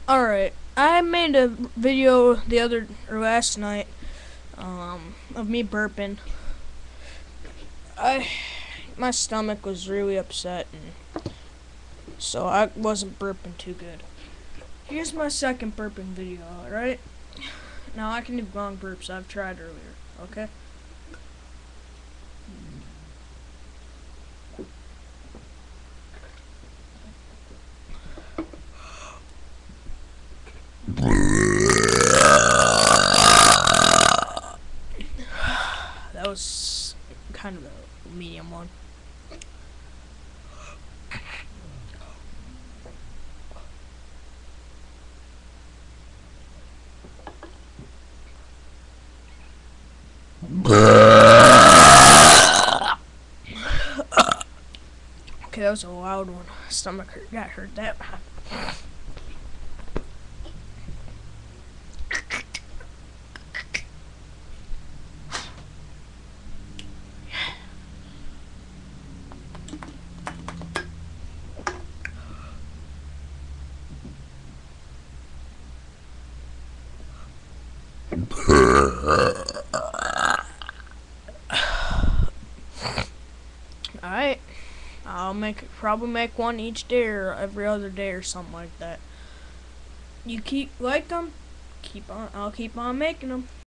Alright, I made a video last night, of me burping. My stomach was really upset, and so I wasn't burping too good. Here's my second burping video, alright? Now I can do long burps, I've tried earlier, okay? That was kind of a medium one. Okay, that was a loud one. Stomach hurt. Got hurt that. Alright. I'll probably make one each day or every other day or something like that. You keep like them, I'll keep on making them.